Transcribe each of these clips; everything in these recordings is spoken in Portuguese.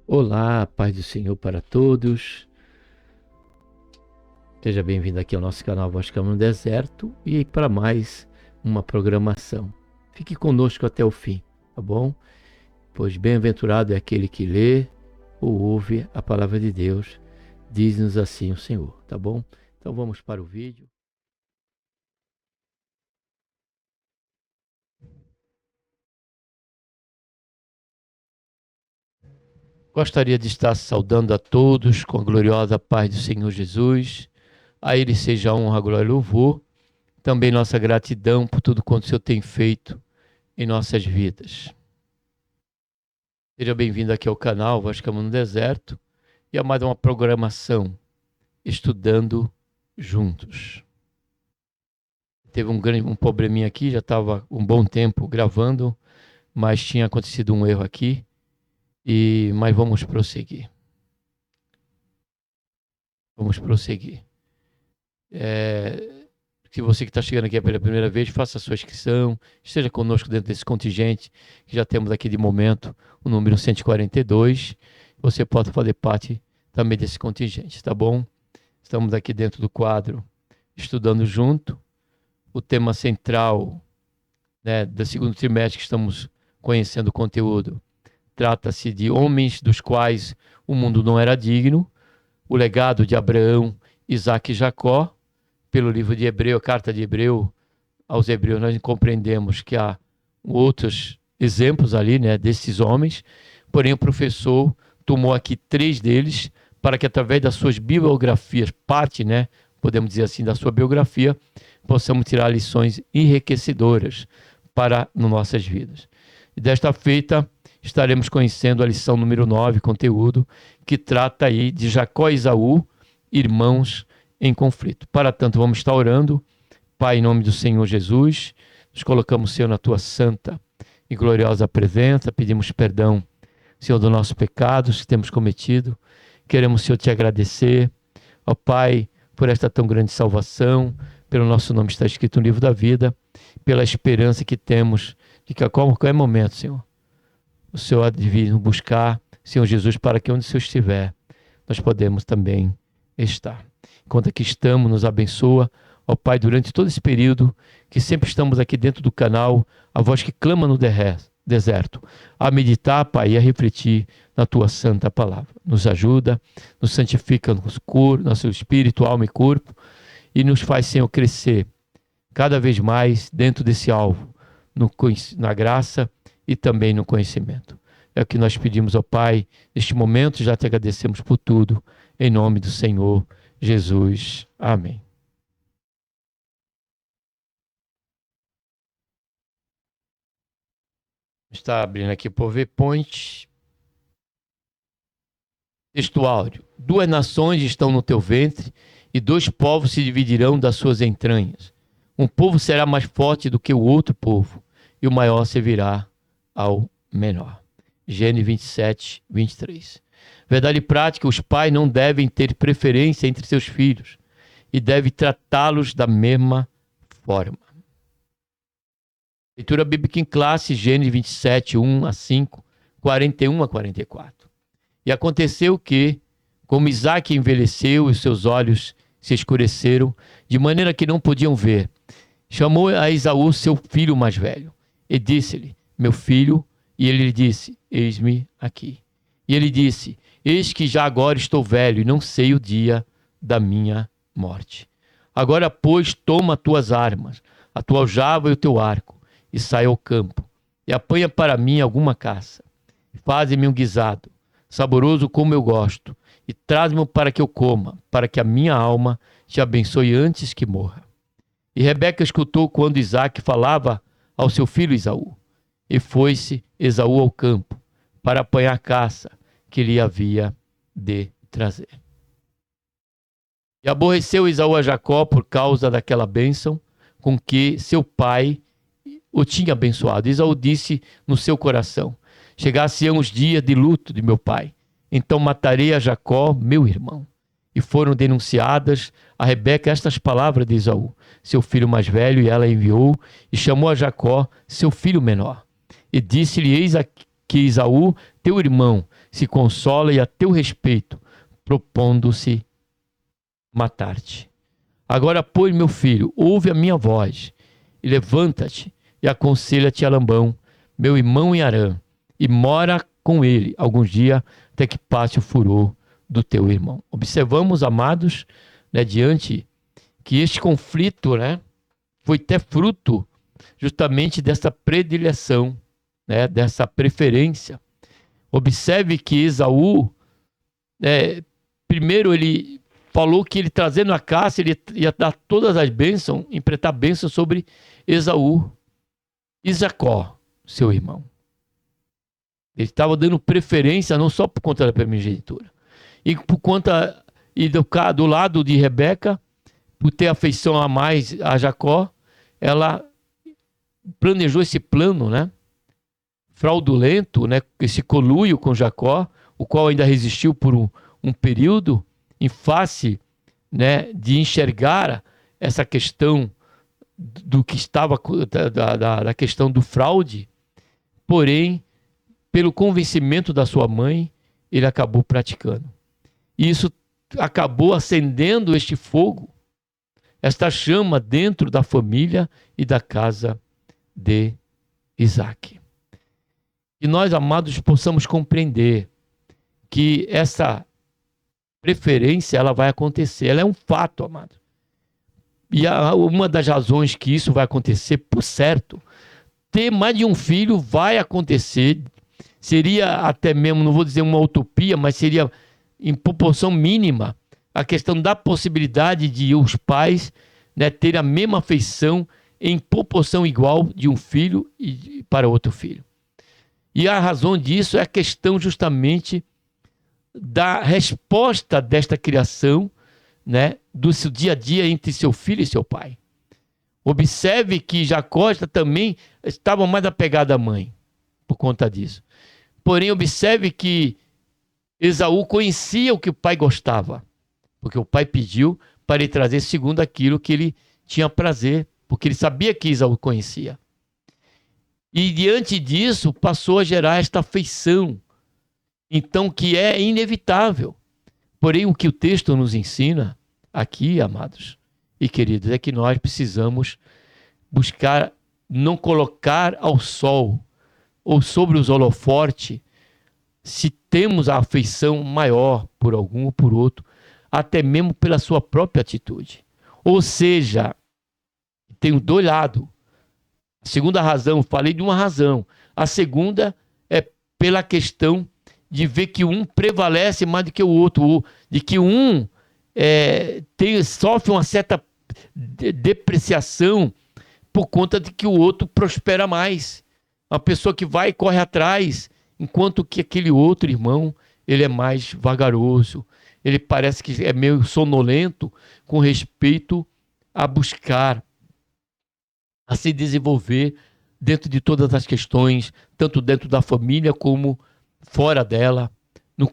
Olá, paz do Senhor para todos. Seja bem-vindo aqui ao nosso canal Voz Caminho no Deserto e para mais uma programação. Fique conosco até o fim, tá bom? Pois bem-aventurado é aquele que lê ou ouve a palavra de Deus, diz-nos assim o Senhor, tá bom? Então vamos para o vídeo. Gostaria de estar saudando a todos com a gloriosa paz do Senhor Jesus. A Ele seja a honra, a glória e louvor. Também nossa gratidão por tudo quanto o Senhor tem feito em nossas vidas. Seja bem-vindo aqui ao canal Voz Caminho no Deserto e a mais uma programação Estudando Juntos. Teve um probleminha aqui, já estava um bom tempo gravando, mas tinha acontecido um erro aqui, mas vamos prosseguir. Vamos prosseguir. Se você que está chegando aqui pela primeira vez, faça a sua inscrição, esteja conosco dentro desse contingente, que já temos aqui de momento o número 142. Você pode fazer parte também desse contingente, tá bom? Estamos aqui dentro do quadro Estudando Junto. O tema central, né, do segundo trimestre que estamos conhecendo o conteúdo, trata-se de homens dos quais o mundo não era digno, o legado de Abraão, Isaque e Jacó. Pelo livro de Hebreu, a carta de Hebreu aos Hebreus, nós compreendemos que há outros exemplos ali, né, desses homens, porém o professor tomou aqui 3 deles para que através das suas biografias, parte, né, podemos dizer assim, da sua biografia, possamos tirar lições enriquecedoras para nossas vidas. E desta feita, estaremos conhecendo a lição número 9, conteúdo, que trata aí de Jacó e Esaú, irmãos em conflito. Para tanto, vamos estar orando. Pai, em nome do Senhor Jesus, nos colocamos, Senhor, na tua santa e gloriosa presença, pedimos perdão, Senhor, dos nossos pecados que temos cometido. Queremos, Senhor, te agradecer, ó Pai, por esta tão grande salvação, pelo nosso nome está escrito no livro da vida, pela esperança que temos de que a qualquer momento, Senhor, o Senhor há de vir nos buscar, Senhor Jesus, para que onde o Senhor estiver, nós podemos também estar. Enquanto aqui estamos, nos abençoa, ó Pai, durante todo esse período, que sempre estamos aqui dentro do canal, a voz que clama no deserto, a meditar, Pai, e a refletir na tua santa palavra. Nos ajuda, nos santifica nosso espírito, alma e corpo, e nos faz, Senhor, crescer cada vez mais dentro desse alvo, na graça e também no conhecimento. É o que nós pedimos ao Pai, neste momento já te agradecemos por tudo, em nome do Senhor Jesus. Amém. Está abrindo aqui o PowerPoint. Texto áudio. 2 nações estão no teu ventre, e 2 povos se dividirão das suas entranhas. Um povo será mais forte do que o outro povo, e o maior servirá ao menor. Gênesis 27, 23. Verdade prática: os pais não devem ter preferência entre seus filhos e devem tratá-los da mesma forma. Leitura bíblica em classe, Gênesis 27, 1 a 5, 41 a 44. E aconteceu que, como Isaque envelheceu e os seus olhos se escureceram, de maneira que não podiam ver, chamou a Esaú, seu filho mais velho, e disse-lhe: meu filho. E ele lhe disse: eis-me aqui. E ele disse: eis que já agora estou velho e não sei o dia da minha morte. Agora, pois, toma tuas armas, a tua aljava e o teu arco, e sai ao campo, e apanha para mim alguma caça. Faze-me um guisado, saboroso como eu gosto, e traz-me para que eu coma, para que a minha alma te abençoe antes que morra. E Rebeca escutou quando Isaque falava ao seu filho Esaú. E foi-se Esaú ao campo, para apanhar a caça que lhe havia de trazer. E aborreceu Esaú a Jacó por causa daquela bênção com que seu pai o tinha abençoado. Esaú disse no seu coração: chegar-se-ão os dias de luto de meu pai, então matarei a Jacó, meu irmão. E foram denunciadas a Rebeca estas palavras de Esaú, seu filho mais velho, e ela enviou e chamou a Jacó, seu filho menor. E disse-lhe: eis aqui que Esaú, teu irmão, se consola e a teu respeito, propondo-se matar-te. Agora, pois, meu filho, ouve a minha voz, e levanta-te, e aconselha-te a Labão, meu irmão em Harã, e mora com ele alguns dias, até que passe o furor do teu irmão. Observamos, amados, né, diante que este conflito, né, foi até fruto justamente dessa predileção, né, dessa preferência. Observe que Esaú, primeiro ele falou que ele trazendo a caça, ele ia dar todas as bênçãos, emprestar bênçãos sobre Esaú e Jacó, seu irmão. Ele estava dando preferência não só por conta da primogenitura, e por conta e do lado de Rebeca, por ter afeição a mais a Jacó, ela planejou esse plano, né, fraudulento, né, esse conluio com Jacó, o qual ainda resistiu por um período, em face, né, de enxergar essa questão do que estava da questão do fraude, porém, pelo convencimento da sua mãe, ele acabou praticando. E isso acabou acendendo este fogo, esta chama dentro da família e da casa de Isaac. E nós, amados, possamos compreender que essa preferência ela vai acontecer, ela é um fato, amado. E uma das razões que isso vai acontecer, por certo, ter mais de um filho vai acontecer, seria até mesmo, não vou dizer uma utopia, mas seria em proporção mínima a questão da possibilidade de os pais, né, terem a mesma afeição em proporção igual de um filho e para outro filho. E a razão disso é a questão justamente da resposta desta criação, né, do seu dia a dia entre seu filho e seu pai. Observe que Jacó também estava mais apegado à mãe, por conta disso. Porém, observe que Esaú conhecia o que o pai gostava, porque o pai pediu para ele trazer segundo aquilo que ele tinha prazer, porque ele sabia que Esaú conhecia. E diante disso, passou a gerar esta afeição, então, que é inevitável. Porém, o que o texto nos ensina aqui, amados e queridos, é que nós precisamos buscar não colocar ao sol ou sobre os holofotes, se temos a afeição maior por algum ou por outro, até mesmo pela sua própria atitude. Ou seja, tem dois lados. A segunda razão, falei de uma razão. A segunda é pela questão de ver que um prevalece mais do que o outro, de que um sofre uma certa depreciação por conta de que o outro prospera mais. Uma pessoa que vai e corre atrás, enquanto que aquele outro irmão, ele é mais vagaroso, ele parece que é meio sonolento com respeito a buscar, a se desenvolver dentro de todas as questões, tanto dentro da família como fora dela,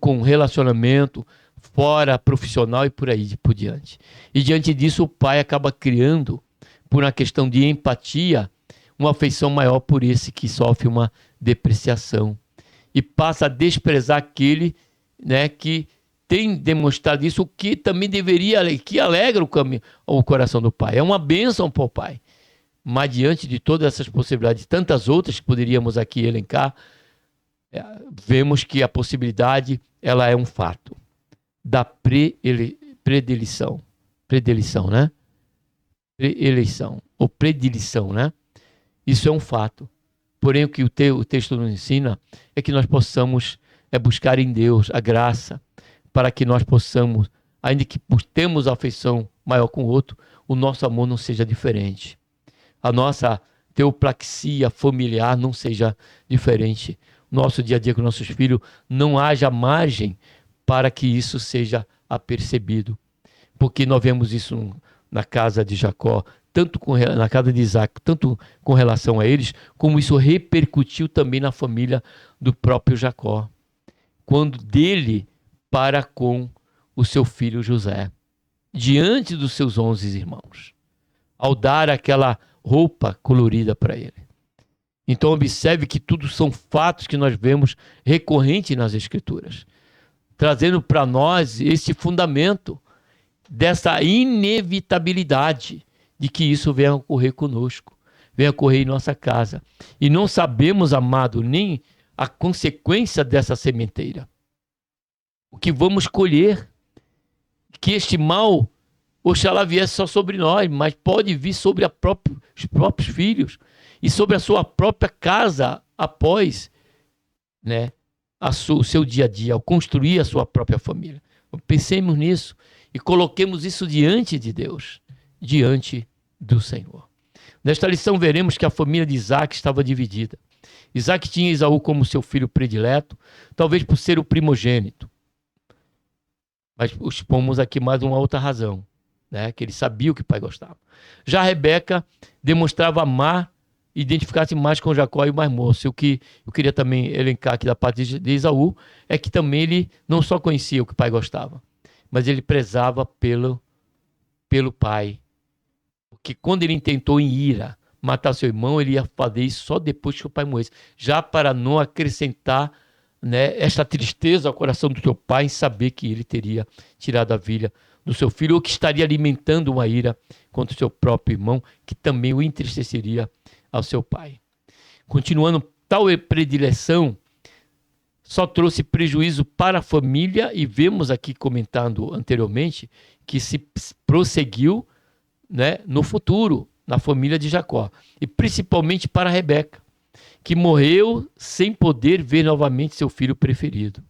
com relacionamento, fora profissional e por aí por diante. E diante disso o pai acaba criando, por uma questão de empatia, uma afeição maior por esse que sofre uma depreciação. E passa a desprezar aquele, né, que tem demonstrado isso, o que também deveria, que alegra o coração do pai. É uma bênção para o pai. Mas diante de todas essas possibilidades, tantas outras que poderíamos aqui elencar, vemos que a possibilidade, ela é um fato da predileção, né? Preeleição, ou predileção, né? Isso é um fato. Porém, o que o texto nos ensina é que nós possamos buscar em Deus a graça para que nós possamos, ainda que temos afeição maior com o outro, o nosso amor não seja diferente. A nossa teoplaxia familiar não seja diferente. Nosso dia a dia com nossos filhos, não haja margem para que isso seja apercebido. Porque nós vemos isso na casa de Jacó, na casa de Isaac, tanto com relação a eles, como isso repercutiu também na família do próprio Jacó. Quando dele para com o seu filho José, diante dos seus 11 irmãos, ao dar aquela roupa colorida para ele. Então observe que tudo são fatos que nós vemos recorrentes nas Escrituras, trazendo para nós esse fundamento dessa inevitabilidade de que isso venha a ocorrer conosco, venha a ocorrer em nossa casa. E não sabemos, amado, nem a consequência dessa sementeira. O que vamos colher, que este mal, oxalá viesse só sobre nós, mas pode vir sobre os próprios filhos e sobre a sua própria casa após, né, o seu dia a dia, ao construir a sua própria família. Pensemos nisso e coloquemos isso diante de Deus, diante do Senhor. Nesta lição veremos que a família de Isaac estava dividida. Isaac tinha Esaú como seu filho predileto, talvez por ser o primogênito. Mas expomos aqui mais uma outra razão, né? Que ele sabia o que o pai gostava. Já Rebeca demonstrava amar e identificar-se mais com Jacó e o mais moço. O que eu queria também elencar aqui da parte de Esaú é que também ele não só conhecia o que o pai gostava, mas ele prezava pelo pai. Porque quando ele intentou em ira matar seu irmão, ele ia fazer isso só depois que o pai morresse, já para não acrescentar, né, esta tristeza ao coração do seu pai em saber que ele teria tirado a vida do seu filho, ou que estaria alimentando uma ira contra o seu próprio irmão, que também o entristeceria ao seu pai. Continuando, tal predileção só trouxe prejuízo para a família, e vemos aqui comentando anteriormente que se prosseguiu, né, no futuro, na família de Jacó, e principalmente para Rebeca, que morreu sem poder ver novamente seu filho preferido.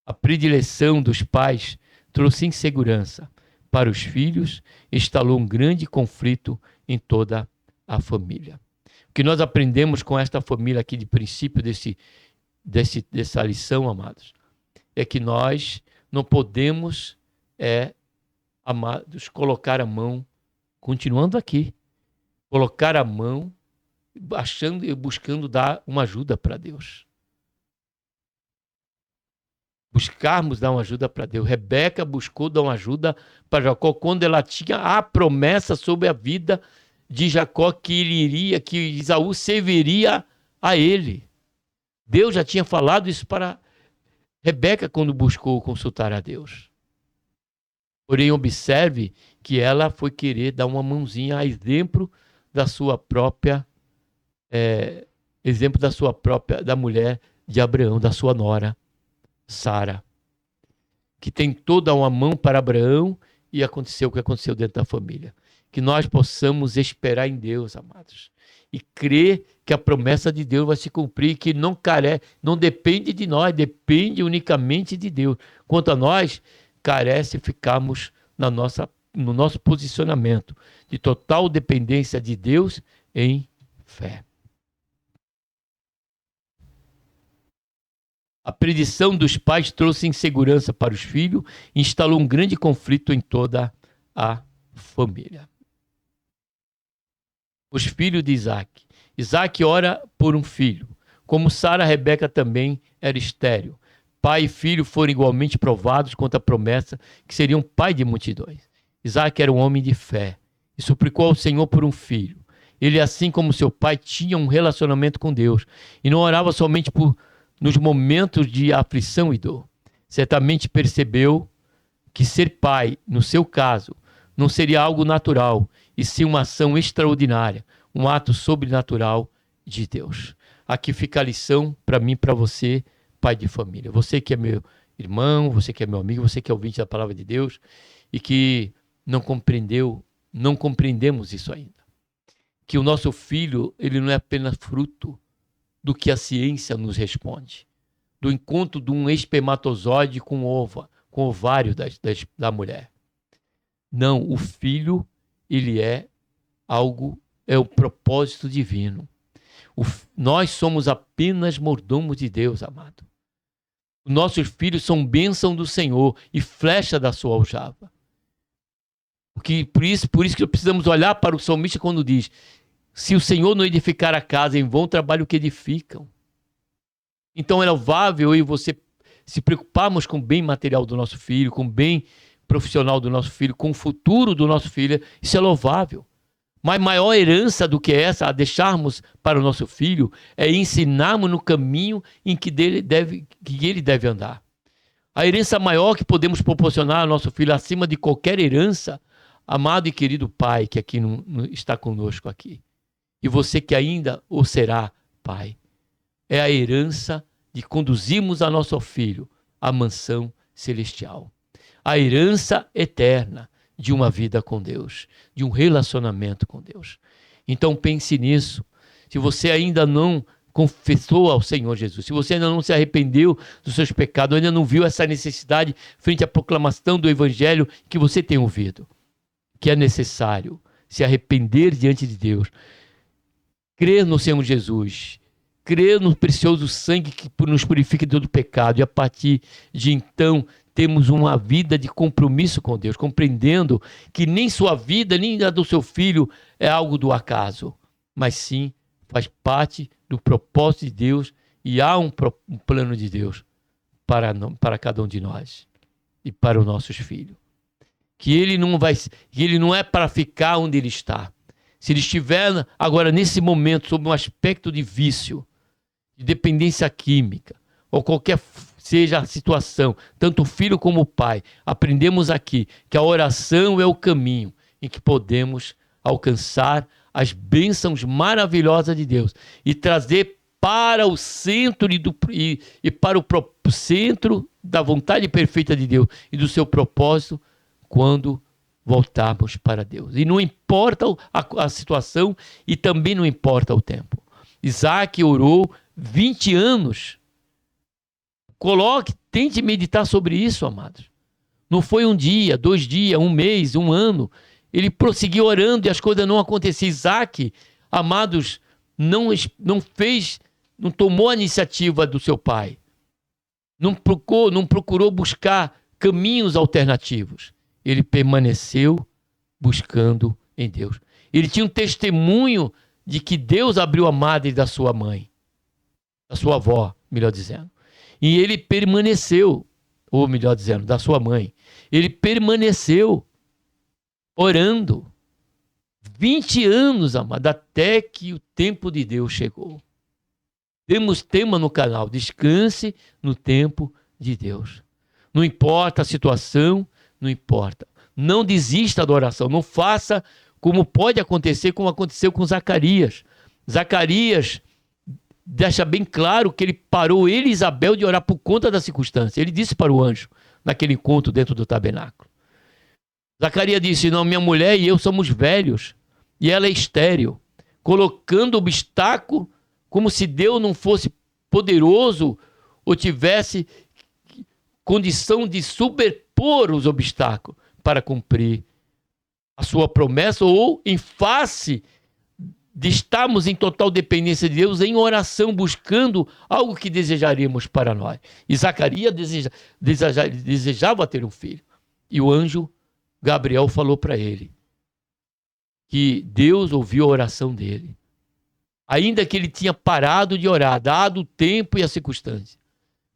A predileção dos pais trouxe insegurança para os filhos e instalou um grande conflito em toda a família. O que nós aprendemos com esta família aqui de princípio dessa lição, amados, é que nós não podemos, amados, colocar a mão, continuando aqui, colocar a mão achando e buscando dar uma ajuda para Deus. Buscarmos dar uma ajuda para Deus. Rebeca buscou dar uma ajuda para Jacó quando ela tinha a promessa sobre a vida de Jacó que Esaú serviria a ele. Deus já tinha falado isso para Rebeca quando buscou consultar a Deus. Porém, observe que ela foi querer dar uma mãozinha a exemplo da sua própria da mulher de Abraão, da sua nora, Sara, que tentou dar uma mão para Abraão e aconteceu o que aconteceu dentro da família. Que nós possamos esperar em Deus, amados, e crer que a promessa de Deus vai se cumprir, que não depende de nós, depende unicamente de Deus. Quanto a nós, carece ficarmos no nosso posicionamento de total dependência de Deus em fé. A predição dos pais trouxe insegurança para os filhos e instalou um grande conflito em toda a família. Os filhos de Isaac. Isaac ora por um filho. Como Sara, Rebeca também era estéril. Pai e filho foram igualmente provados quanto à promessa que seriam pai de multidões. Isaac era um homem de fé e suplicou ao Senhor por um filho. Ele, assim como seu pai, tinha um relacionamento com Deus e não orava somente nos momentos de aflição e dor. Certamente percebeu que ser pai, no seu caso, não seria algo natural, e sim uma ação extraordinária, um ato sobrenatural de Deus. Aqui fica a lição para mim e para você, pai de família. Você que é meu irmão, você que é meu amigo, você que é ouvinte da palavra de Deus e que não compreendemos isso ainda. Que o nosso filho, ele não é apenas fruto do que a ciência nos responde, do encontro de um espermatozoide com o ovário da mulher. Não, o filho, ele é o propósito divino. Nós somos apenas mordomos de Deus, amado. Nossos filhos são bênção do Senhor e flecha da sua aljava. Por isso que precisamos olhar para o salmista quando diz: se o Senhor não edificar a casa, em vão trabalho que edificam. Então é louvável eu e você se preocuparmos com o bem material do nosso filho, com o bem profissional do nosso filho, com o futuro do nosso filho. Isso é louvável. Mas maior herança do que essa, a deixarmos para o nosso filho, é ensinarmos no caminho em que ele deve andar. A herança maior que podemos proporcionar ao nosso filho, acima de qualquer herança, amado e querido pai que aqui está conosco aqui, e você que ainda o será pai, é a herança de conduzirmos a nosso filho à mansão celestial. A herança eterna de uma vida com Deus, de um relacionamento com Deus. Então pense nisso. Se você ainda não confessou ao Senhor Jesus, se você ainda não se arrependeu dos seus pecados, ainda não viu essa necessidade frente à proclamação do Evangelho que você tem ouvido, que é necessário se arrepender diante de Deus, crer no Senhor Jesus, crer no precioso sangue que nos purifica de todo pecado, e a partir de então temos uma vida de compromisso com Deus, compreendendo que nem sua vida, nem a do seu filho é algo do acaso, mas sim faz parte do propósito de Deus, e há um plano de Deus para cada um de nós e para os nossos filhos. Que ele não é para ficar onde ele está. Se ele estiver agora nesse momento sob um aspecto de vício, de dependência química, ou qualquer seja a situação, tanto o filho como o pai, aprendemos aqui que a oração é o caminho em que podemos alcançar as bênçãos maravilhosas de Deus e trazer para o centro e para o centro da vontade perfeita de Deus e do seu propósito quando voltarmos para Deus. E não importa a situação e também não importa o tempo. Isaac orou 20 anos. Tente meditar sobre isso, amados. Não foi um dia, 2 dias, 1 mês, 1 ano. Ele prosseguiu orando e as coisas não aconteciam. Isaac, amados, não tomou a iniciativa do seu pai. Não procurou buscar caminhos alternativos. Ele permaneceu buscando em Deus. Ele tinha um testemunho de que Deus abriu a madre da sua mãe, da sua avó, melhor dizendo. E ele permaneceu, ou melhor dizendo, da sua mãe. Ele permaneceu orando 20 anos, amado, até que o tempo de Deus chegou. Temos tema no canal, descanse no tempo de Deus. Não importa a situação, não importa. Não desista da oração, não faça como pode acontecer, como aconteceu com Zacarias. Zacarias deixa bem claro que ele parou, ele e Isabel, de orar por conta da circunstância. Ele disse para o anjo, naquele encontro dentro do tabernáculo. Zacarias disse, não, minha mulher e eu somos velhos, e ela é estéril, colocando obstáculo, como se Deus não fosse poderoso, ou tivesse condição de superpor os obstáculos para cumprir a sua promessa, ou em face de estarmos em total dependência de Deus, em oração, buscando algo que desejaríamos para nós. E Zacarias desejava ter um filho. E o anjo Gabriel falou para ele que Deus ouviu a oração dele. Ainda que ele tinha parado de orar, dado o tempo e a circunstância.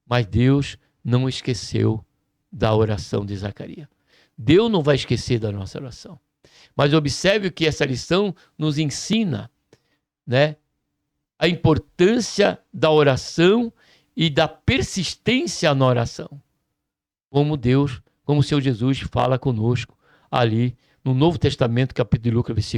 Mas Deus não esqueceu da oração de Zacarias. Deus não vai esquecer da nossa oração. Mas observe que essa lição nos ensina, né, a importância da oração e da persistência na oração. Como o Senhor Jesus fala conosco ali no Novo Testamento, capítulo de Lucas,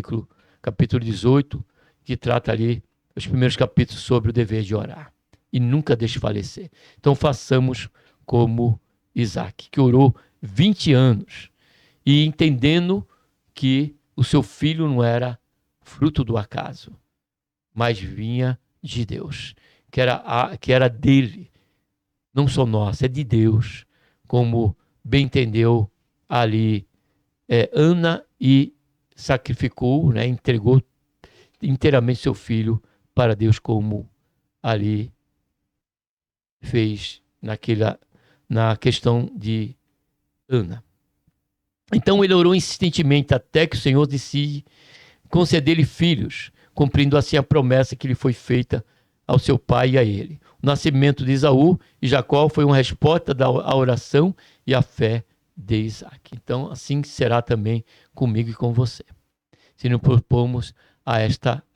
capítulo 18, que trata ali os primeiros capítulos sobre o dever de orar e nunca desfalecer. Então façamos como Isaac, que orou 20 anos e entendendo que o seu filho não era fruto do acaso, mas vinha de Deus, que era dele, não só nossa, é de Deus, como bem entendeu ali Ana, e sacrificou, né, entregou inteiramente seu filho para Deus, como ali fez na questão de Ana. Então ele orou insistentemente até que o Senhor decide conceder-lhe filhos, cumprindo assim a promessa que lhe foi feita ao seu pai e a ele. O nascimento de Esaú e Jacó foi uma resposta à oração e à fé de Isaac. Então assim será também comigo e com você. se nos propomos a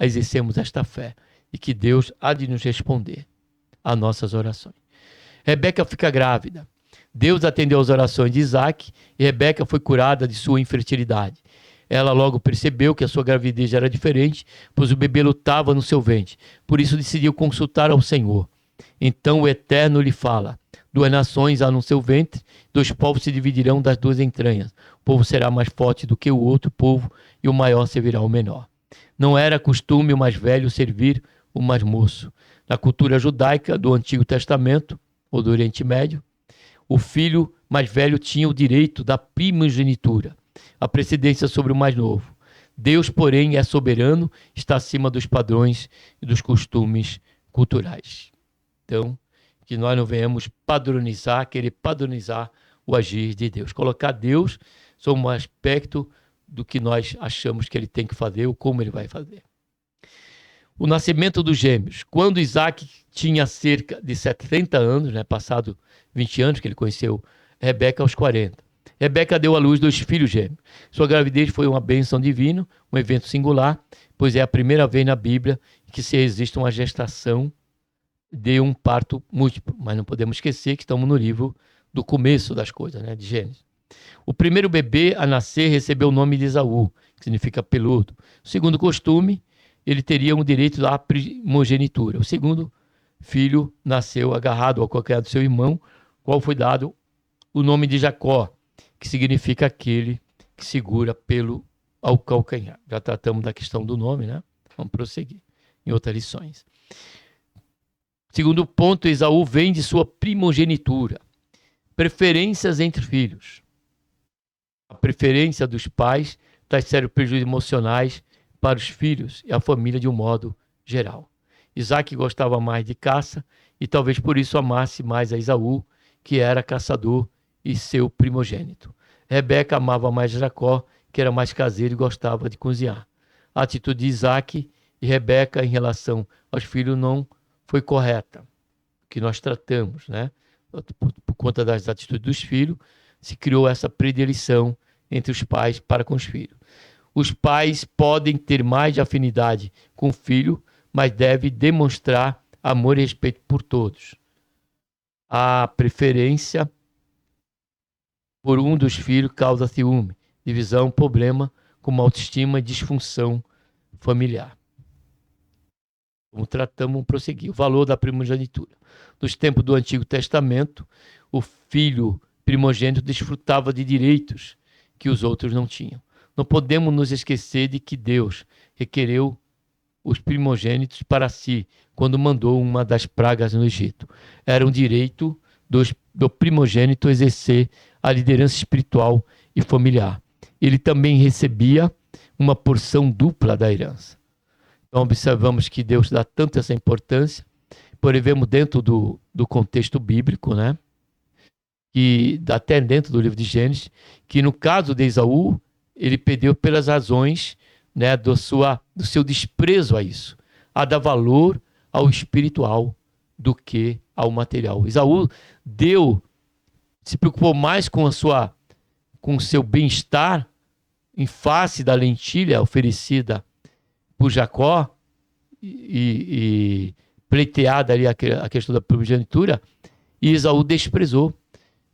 exercermos esta fé, e que Deus há de nos responder às nossas orações. Rebeca fica grávida. Deus atendeu às orações de Isaac e Rebeca foi curada de sua infertilidade. Ela logo percebeu que a sua gravidez era diferente, pois o bebê lutava no seu ventre. Por isso decidiu consultar ao Senhor. Então o Eterno lhe fala: 2 nações há no seu ventre, 2 povos se dividirão das 2 entranhas. O povo será mais forte do que o outro povo, e o maior servirá ao menor. Não era costume o mais velho servir o mais moço. Na cultura judaica do Antigo Testamento, ou do Oriente Médio, o filho mais velho tinha o direito da primogenitura, a precedência sobre o mais novo. Deus, porém, é soberano, está acima dos padrões e dos costumes culturais. Então, que nós não venhamos padronizar, querer padronizar o agir de Deus. Colocar Deus como um aspecto do que nós achamos que ele tem que fazer ou como ele vai fazer. O nascimento dos gêmeos. Quando Isaac tinha cerca de 70 anos, passado 20 anos que ele conheceu Rebeca aos 40. Rebeca deu à luz 2 filhos gêmeos. Sua gravidez foi uma bênção divina, um evento singular, pois é a primeira vez na Bíblia que se existe uma gestação de um parto múltiplo. Mas não podemos esquecer que estamos no livro do começo das coisas, de Gênesis. O primeiro bebê a nascer recebeu o nome de Esaú, que significa peludo. Segundo costume, ele teria um direito à primogenitura. O segundo filho nasceu agarrado ao calcanhar do seu irmão, qual foi dado o nome de Jacó, que significa aquele que segura pelo ao calcanhar. Já tratamos da questão do nome, Vamos prosseguir em outras lições. Segundo ponto, Esaú vem de sua primogenitura. Preferências entre filhos. A preferência dos pais traz sérios prejuízos emocionais para os filhos e a família de um modo geral. Isaac gostava mais de caça e talvez por isso amasse mais a Esaú, que era caçador e seu primogênito. Rebeca amava mais Jacó, que era mais caseiro e gostava de cozinhar. A atitude de Isaac e Rebeca em relação aos filhos não foi correta, que nós tratamos, Por conta das atitudes dos filhos, se criou essa predileção entre os pais para com os filhos. Os pais podem ter mais de afinidade com o filho, mas devem demonstrar amor e respeito por todos. A preferência por um dos filhos causa ciúme, divisão, problema como autoestima e disfunção familiar. Como tratamos, prosseguir. O valor da primogenitura. Nos tempos do Antigo Testamento, o filho primogênito desfrutava de direitos que os outros não tinham. Não podemos nos esquecer de que Deus requereu os primogênitos para si quando mandou uma das pragas no Egito. Era um direito do primogênito exercer a liderança espiritual e familiar. Ele também recebia uma porção dupla da herança. Então observamos que Deus dá tanto essa importância, porém vemos dentro do contexto bíblico, que até dentro do livro de Gênesis, que no caso de Esaú, ele perdeu pelas razões do seu desprezo a isso, a dar valor ao espiritual do que ao material. Esaú se preocupou mais com o seu bem-estar em face da lentilha oferecida por Jacó e pleiteada ali a questão da primogenitura, e Esaú desprezou.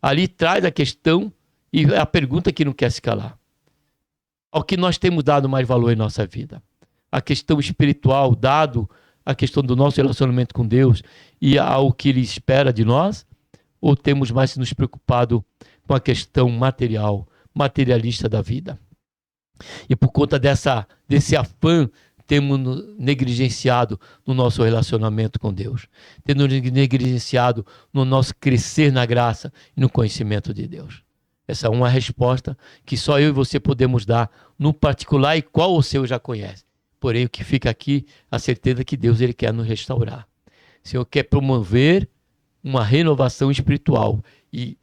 Ali traz a questão e a pergunta que não quer se calar. Ao que nós temos dado mais valor em nossa vida? A questão espiritual, dado a questão do nosso relacionamento com Deus e ao que Ele espera de nós? Ou temos mais nos preocupado com a questão materialista da vida? E por conta desse afã, temos negligenciado no nosso relacionamento com Deus. Temos negligenciado no nosso crescer na graça e no conhecimento de Deus. Essa é uma resposta que só eu e você podemos dar no particular e qual o seu já conhece. Porém, o que fica aqui, a certeza que Deus ele quer nos restaurar. O Senhor quer promover uma renovação espiritual e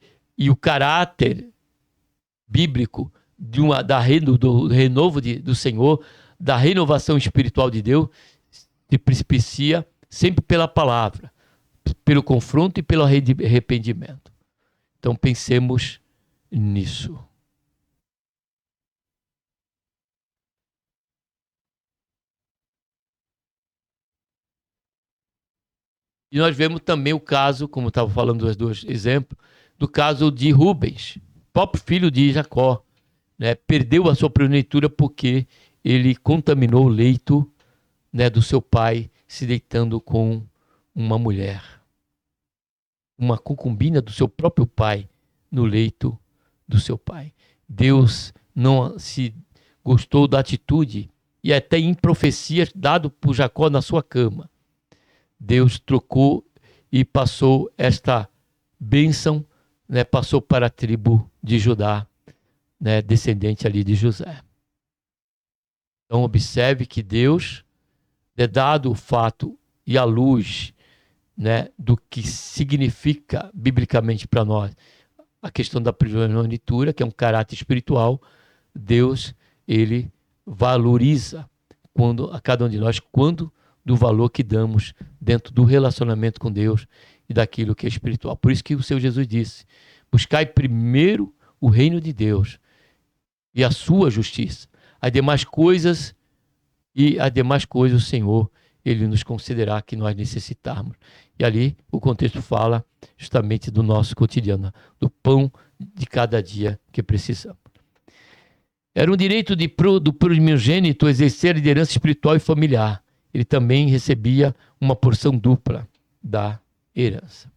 o caráter bíblico do renovo do Senhor, da renovação espiritual de Deus, se precipicia sempre pela palavra, pelo confronto e pelo arrependimento. Então pensemos nisso. E nós vemos também o caso, como eu estava falando dos dois exemplos, do caso de Rubens, próprio filho de Jacó, né? Perdeu a sua primogenitura porque ele contaminou o leito, né, do seu pai, se deitando com uma mulher, uma concubina do seu próprio pai, no leito do seu pai. Deus não se gostou da atitude, e até em profecias dado por Jacó na sua cama. Deus trocou e passou esta bênção, né, passou para a tribo de Judá, né, descendente ali de José. Então observe que Deus, dado o fato e a luz, né, do que significa biblicamente para nós a questão da primogenitura, que é um caráter espiritual, Deus, ele valoriza a cada um de nós do valor que damos dentro do relacionamento com Deus e daquilo que é espiritual. Por isso que o Senhor Jesus disse: buscai primeiro o reino de Deus e a sua justiça. As demais coisas o Senhor, ele nos considerar que nós necessitarmos. E ali o contexto fala justamente do nosso cotidiano, do pão de cada dia que precisamos. Era um direito do primogênito exercer liderança espiritual e familiar. Ele também recebia uma porção dupla da herança.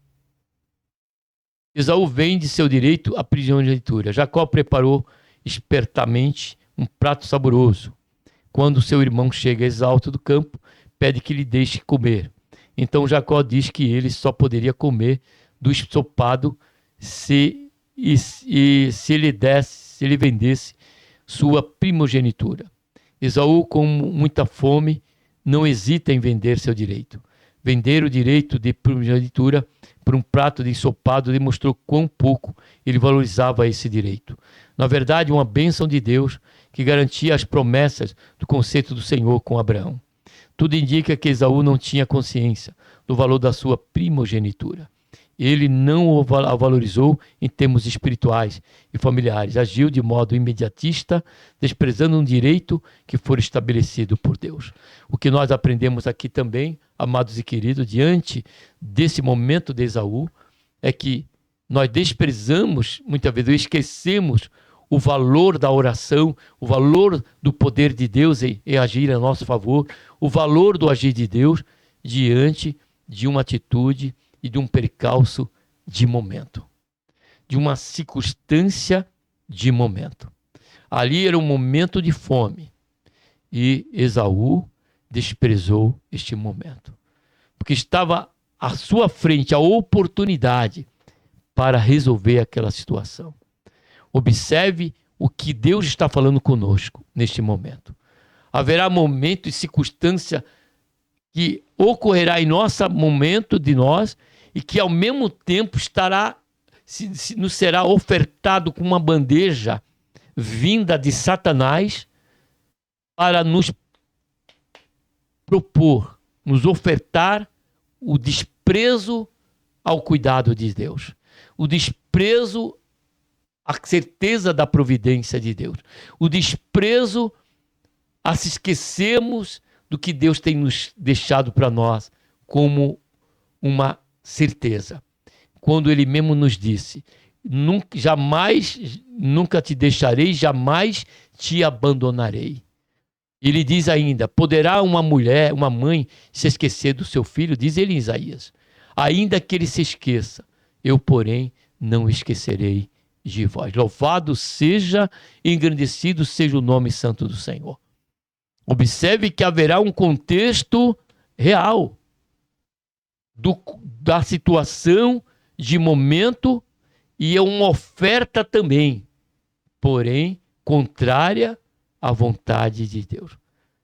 Esaú vende seu direito à primogenitura. Jacó preparou espertamente um prato saboroso. Quando seu irmão chega exausto do campo, pede que lhe deixe comer. Então Jacó diz que ele só poderia comer do ensopado se ele vendesse sua primogenitura. Esaú, com muita fome, não hesita em vender seu direito. Vender o direito de primogenitura por um prato de ensopado demonstrou quão pouco ele valorizava esse direito. Na verdade, uma bênção de Deus que garantia as promessas do conceito do Senhor com Abraão. Tudo indica que Esaú não tinha consciência do valor da sua primogenitura. Ele não a valorizou em termos espirituais e familiares. Agiu de modo imediatista, desprezando um direito que for estabelecido por Deus. O que nós aprendemos aqui também, amados e queridos, diante desse momento de Esaú, é que nós desprezamos, muitas vezes esquecemos o valor da oração, o valor do poder de Deus em agir a nosso favor, o valor do agir de Deus diante de uma atitude e de um percalço de momento, de uma circunstância de momento. Ali era um momento de fome e Esaú desprezou este momento, porque estava à sua frente a oportunidade para resolver aquela situação. Observe o que Deus está falando conosco neste momento. Haverá momento e circunstância que ocorrerá em nosso momento de nós e que ao mesmo tempo nos será ofertado com uma bandeja vinda de Satanás para nos propor, nos ofertar o desprezo ao cuidado de Deus, o desprezo à certeza da providência de Deus, o desprezo a se esquecermos do que Deus tem nos deixado para nós como uma certeza. Quando Ele mesmo nos disse: nunca te deixarei, jamais te abandonarei. Ele diz ainda: poderá uma mãe, se esquecer do seu filho? Diz ele em Isaías: ainda que ele se esqueça, eu, porém, não esquecerei de vós. Louvado seja, engrandecido seja o nome santo do Senhor. Observe que haverá um contexto real da situação de momento e é uma oferta também, porém contrária à vontade de Deus.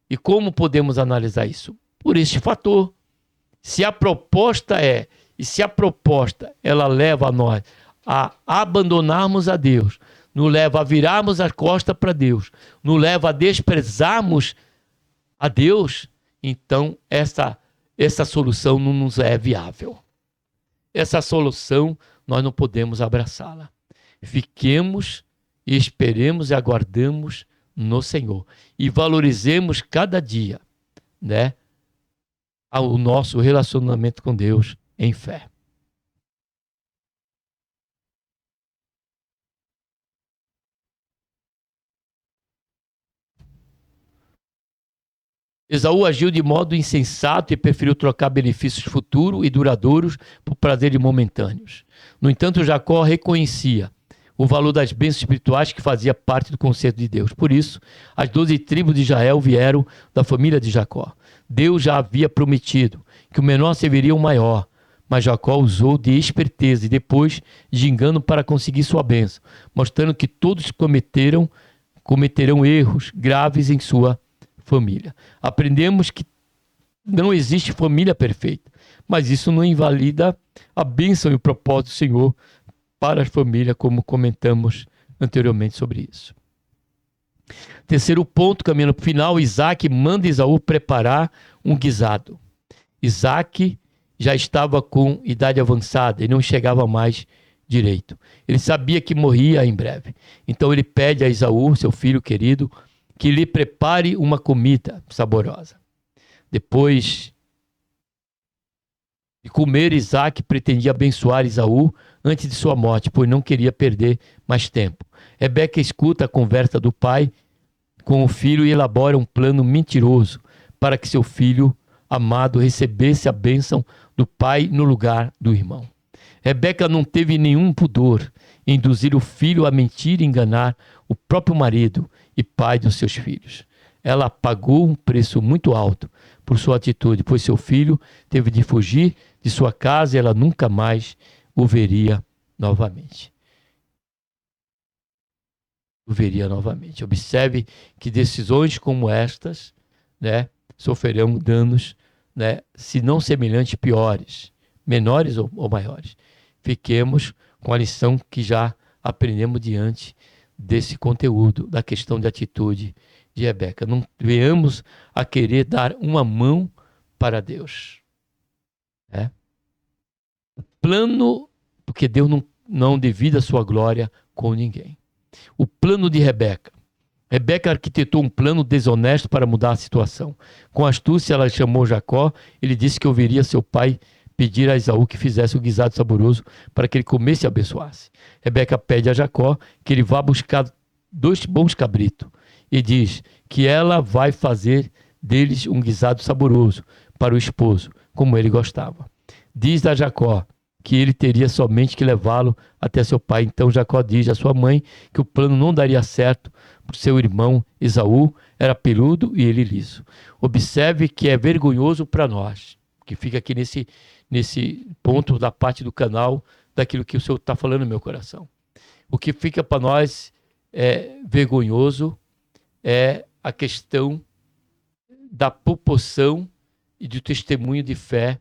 E como podemos analisar isso? Por este fator. Se a proposta ela leva a nós a abandonarmos a Deus, nos leva a virarmos as costas para Deus, nos leva a desprezarmos a Deus, então essa solução não nos é viável. Essa solução nós não podemos abraçá-la. Fiquemos e esperemos e aguardamos no Senhor e valorizemos cada dia, né, o nosso relacionamento com Deus em fé. Esaú agiu de modo insensato e preferiu trocar benefícios futuros e duradouros por prazeres momentâneos. No entanto, Jacó reconhecia o valor das bênçãos espirituais que fazia parte do conceito de Deus. Por isso, as 12 tribos de Israel vieram da família de Jacó. Deus já havia prometido que o menor serviria o maior, mas Jacó usou de esperteza e depois de engano para conseguir sua bênção, mostrando que todos cometerão erros graves em sua família. Aprendemos que não existe família perfeita, mas isso não invalida a bênção e o propósito do Senhor para a família, como comentamos anteriormente sobre isso. Terceiro ponto, caminhando para o final, Isaac manda Esaú preparar um guisado. Isaac já estava com idade avançada e não chegava mais direito. Ele sabia que morria em breve. Então ele pede a Esaú, seu filho querido, que lhe prepare uma comida saborosa. Depois de comer, Isaac pretendia abençoar Esaú antes de sua morte, pois não queria perder mais tempo. Rebeca escuta a conversa do pai com o filho e elabora um plano mentiroso para que seu filho amado recebesse a bênção do pai no lugar do irmão. Rebeca não teve nenhum pudor em induzir o filho a mentir e enganar o próprio marido e pai dos seus filhos. Ela pagou um preço muito alto por sua atitude, pois seu filho teve de fugir de sua casa e ela nunca mais o veria novamente. Observe que decisões como estas, sofrerão danos, se não semelhantes, piores, menores ou maiores. Fiquemos com a lição que já aprendemos diante desse conteúdo, da questão de atitude de Rebeca. Não venhamos a querer dar uma mão para Deus. O plano, porque Deus não divide a sua glória com ninguém. O plano de Rebeca. Rebeca arquitetou um plano desonesto para mudar a situação. Com astúcia, ela chamou Jacó. Ele disse que ouviria seu pai pedir a Esaú que fizesse o guisado saboroso para que ele comesse e abençoasse. Rebeca pede a Jacó que ele vá buscar 2 bons cabritos e diz que ela vai fazer deles um guisado saboroso para o esposo, como ele gostava. Diz a Jacó que ele teria somente que levá-lo até seu pai. Então Jacó diz à sua mãe que o plano não daria certo, porque seu irmão Esaú era peludo e ele liso. Observe que é vergonhoso para nós, que fica aqui nesse ponto da parte do canal, daquilo que o Senhor está falando no meu coração. O que fica para nós vergonhoso é a questão da proporção e do testemunho de fé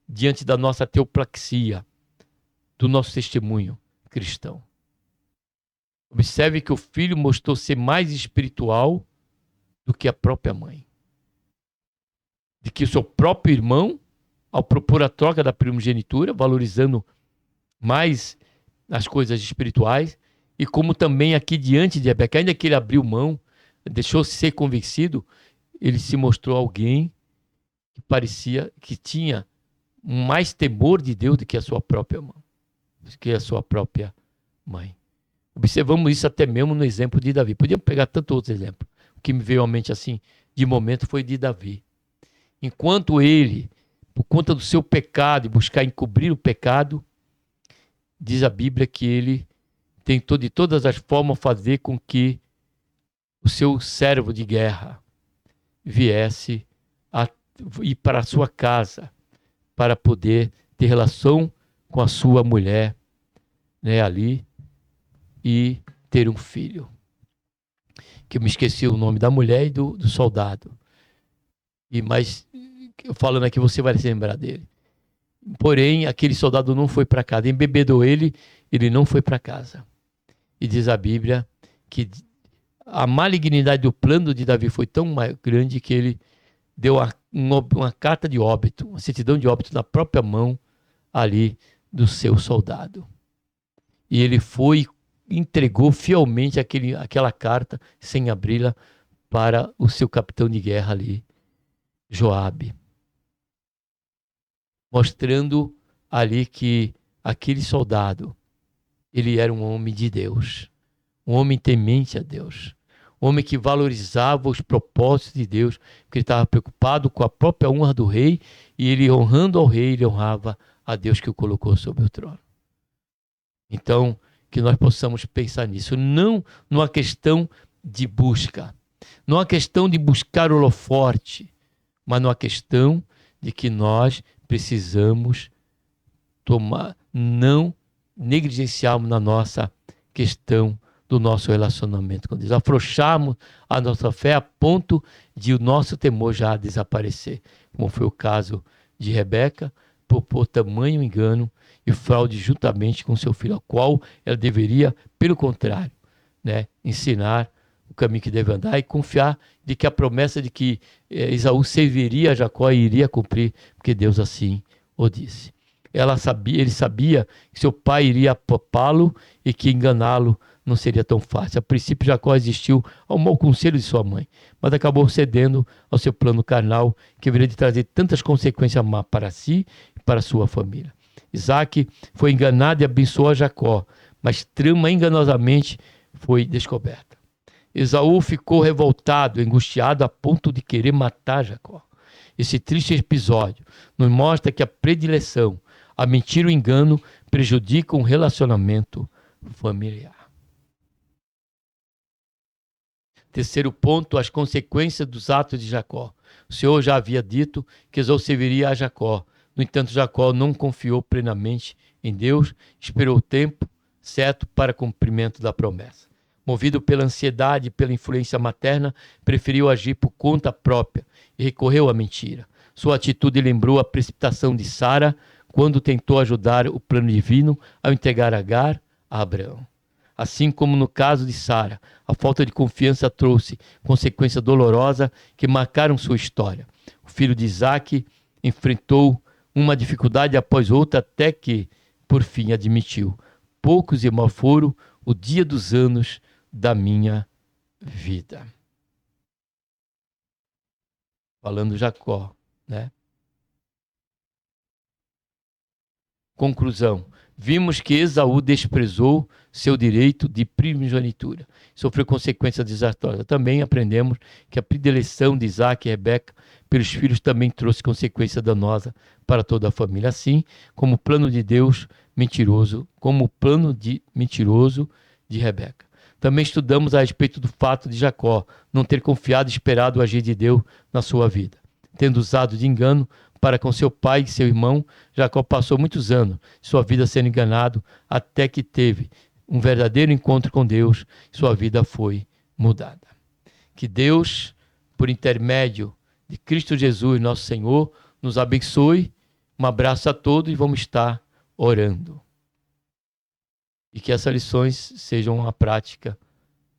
diante da nossa teoplaxia, do nosso testemunho cristão. Observe que o filho mostrou ser mais espiritual do que a própria mãe. De que o seu próprio irmão, ao propor a troca da primogenitura, valorizando mais as coisas espirituais, e como também aqui diante de Rebeca, ainda que ele abriu mão, deixou-se ser convencido, ele se mostrou alguém que parecia que tinha mais temor de Deus do que a sua própria mãe. Observamos isso até mesmo no exemplo de Davi. Podíamos pegar tantos outros exemplos. O que me veio à mente assim, de momento, foi de Davi. Enquanto ele, por conta do seu pecado e buscar encobrir o pecado, diz a Bíblia que ele tentou de todas as formas fazer com que o seu servo de guerra viesse a ir para a sua casa para poder ter relação com a sua mulher, ali, e ter um filho. Que eu me esqueci o nome da mulher e do soldado. Mas falando aqui, você vai se lembrar dele. Porém, aquele soldado não foi para casa. Embebedou ele não foi para casa. E diz a Bíblia que a malignidade do plano de Davi foi tão grande que ele deu uma carta de óbito, uma certidão de óbito na própria mão ali do seu soldado. E ele foi e entregou fielmente aquela carta, sem abri-la, para o seu capitão de guerra ali, Joabe. Mostrando ali que aquele soldado, ele era um homem de Deus, um homem temente a Deus, um homem que valorizava os propósitos de Deus, porque ele estava preocupado com a própria honra do rei, e ele honrando ao rei, ele honrava a Deus que o colocou sobre o trono. Então, que nós possamos pensar nisso, não numa questão de busca, não uma questão de buscar o holofote, mas numa questão de que nós precisamos não negligenciarmos na nossa questão do nosso relacionamento com Deus, afrouxarmos a nossa fé a ponto de o nosso temor já desaparecer, como foi o caso de Rebeca, por tamanho engano e fraude juntamente com seu filho, ao qual ela deveria, pelo contrário, ensinar o caminho que deve andar e confiar de que a promessa de que Esaú serviria a Jacó e iria cumprir, porque Deus assim o disse. Ele sabia que seu pai iria poupá-lo e que enganá-lo não seria tão fácil. A princípio, Jacó resistiu ao mau conselho de sua mãe, mas acabou cedendo ao seu plano carnal, que haveria de trazer tantas consequências má para si e para sua família. Isaac foi enganado e abençoou a Jacó, mas trama enganosamente foi descoberta. Esaú ficou revoltado, angustiado a ponto de querer matar Jacó. Esse triste episódio nos mostra que a predileção, a mentira e o engano prejudicam o relacionamento familiar. Terceiro ponto, as consequências dos atos de Jacó. O Senhor já havia dito que Esaú serviria a Jacó. No entanto, Jacó não confiou plenamente em Deus, esperou o tempo certo para cumprimento da promessa. Movido pela ansiedade e pela influência materna, preferiu agir por conta própria e recorreu à mentira. Sua atitude lembrou a precipitação de Sara quando tentou ajudar o plano divino ao entregar Agar a Abraão. Assim como no caso de Sara, a falta de confiança trouxe consequências dolorosas que marcaram sua história. O filho de Isaac enfrentou uma dificuldade após outra até que, por fim, admitiu: poucos e mal foram o dia dos anos da minha vida. Falando Jacó, Conclusão. Vimos que Esaú desprezou seu direito de primogenitura, sofreu consequências desastrosas. Também aprendemos que a predileção de Isaac e Rebeca pelos filhos também trouxe consequência danosa para toda a família, assim como o plano de Deus mentiroso, de Rebeca. Também estudamos a respeito do fato de Jacó não ter confiado e esperado o agir de Deus na sua vida. Tendo usado de engano para com seu pai e seu irmão, Jacó passou muitos anos de sua vida sendo enganado, até que teve um verdadeiro encontro com Deus e sua vida foi mudada. Que Deus, por intermédio de Cristo Jesus, nosso Senhor, nos abençoe. Um abraço a todos e vamos estar orando. E que essas lições sejam uma prática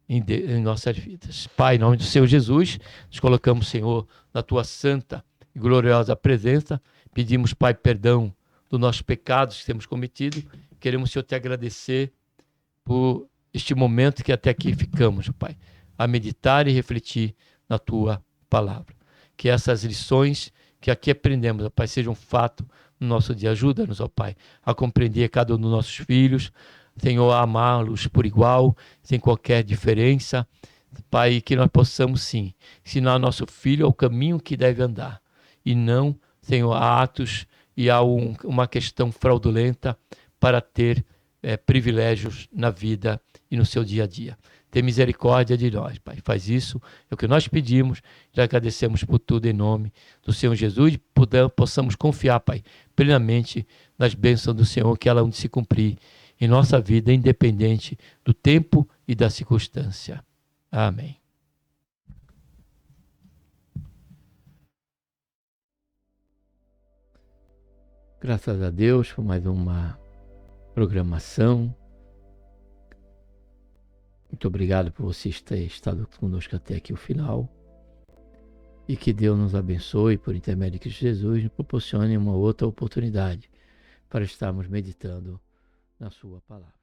em nossas vidas. Pai, em nome do Senhor Jesus, nos colocamos, Senhor, na tua santa e gloriosa presença. Pedimos, Pai, perdão dos nossos pecados que temos cometido. Queremos, Senhor, te agradecer por este momento que até aqui ficamos, Pai, a meditar e refletir na tua palavra. Que essas lições que aqui aprendemos, Pai, sejam fato no nosso dia. Ajuda-nos, ó Pai, a compreender cada um dos nossos filhos, Senhor, a amá-los por igual, sem qualquer diferença. Pai, que nós possamos sim ensinar nosso filho ao caminho que deve andar e não, Senhor, a atos e a uma questão fraudulenta para ter privilégios na vida e no seu dia a dia. Tem misericórdia de nós, Pai. Faz isso, é o que nós pedimos, já agradecemos por tudo em nome do Senhor Jesus, e possamos confiar, Pai, plenamente nas bênçãos do Senhor, que ela hão de se cumprir em nossa vida, independente do tempo e da circunstância. Amém. Graças a Deus por mais uma programação. Muito obrigado por você ter estado conosco até aqui o final. E que Deus nos abençoe, por intermédio de Cristo Jesus, nos proporcione uma outra oportunidade para estarmos meditando na sua palavra.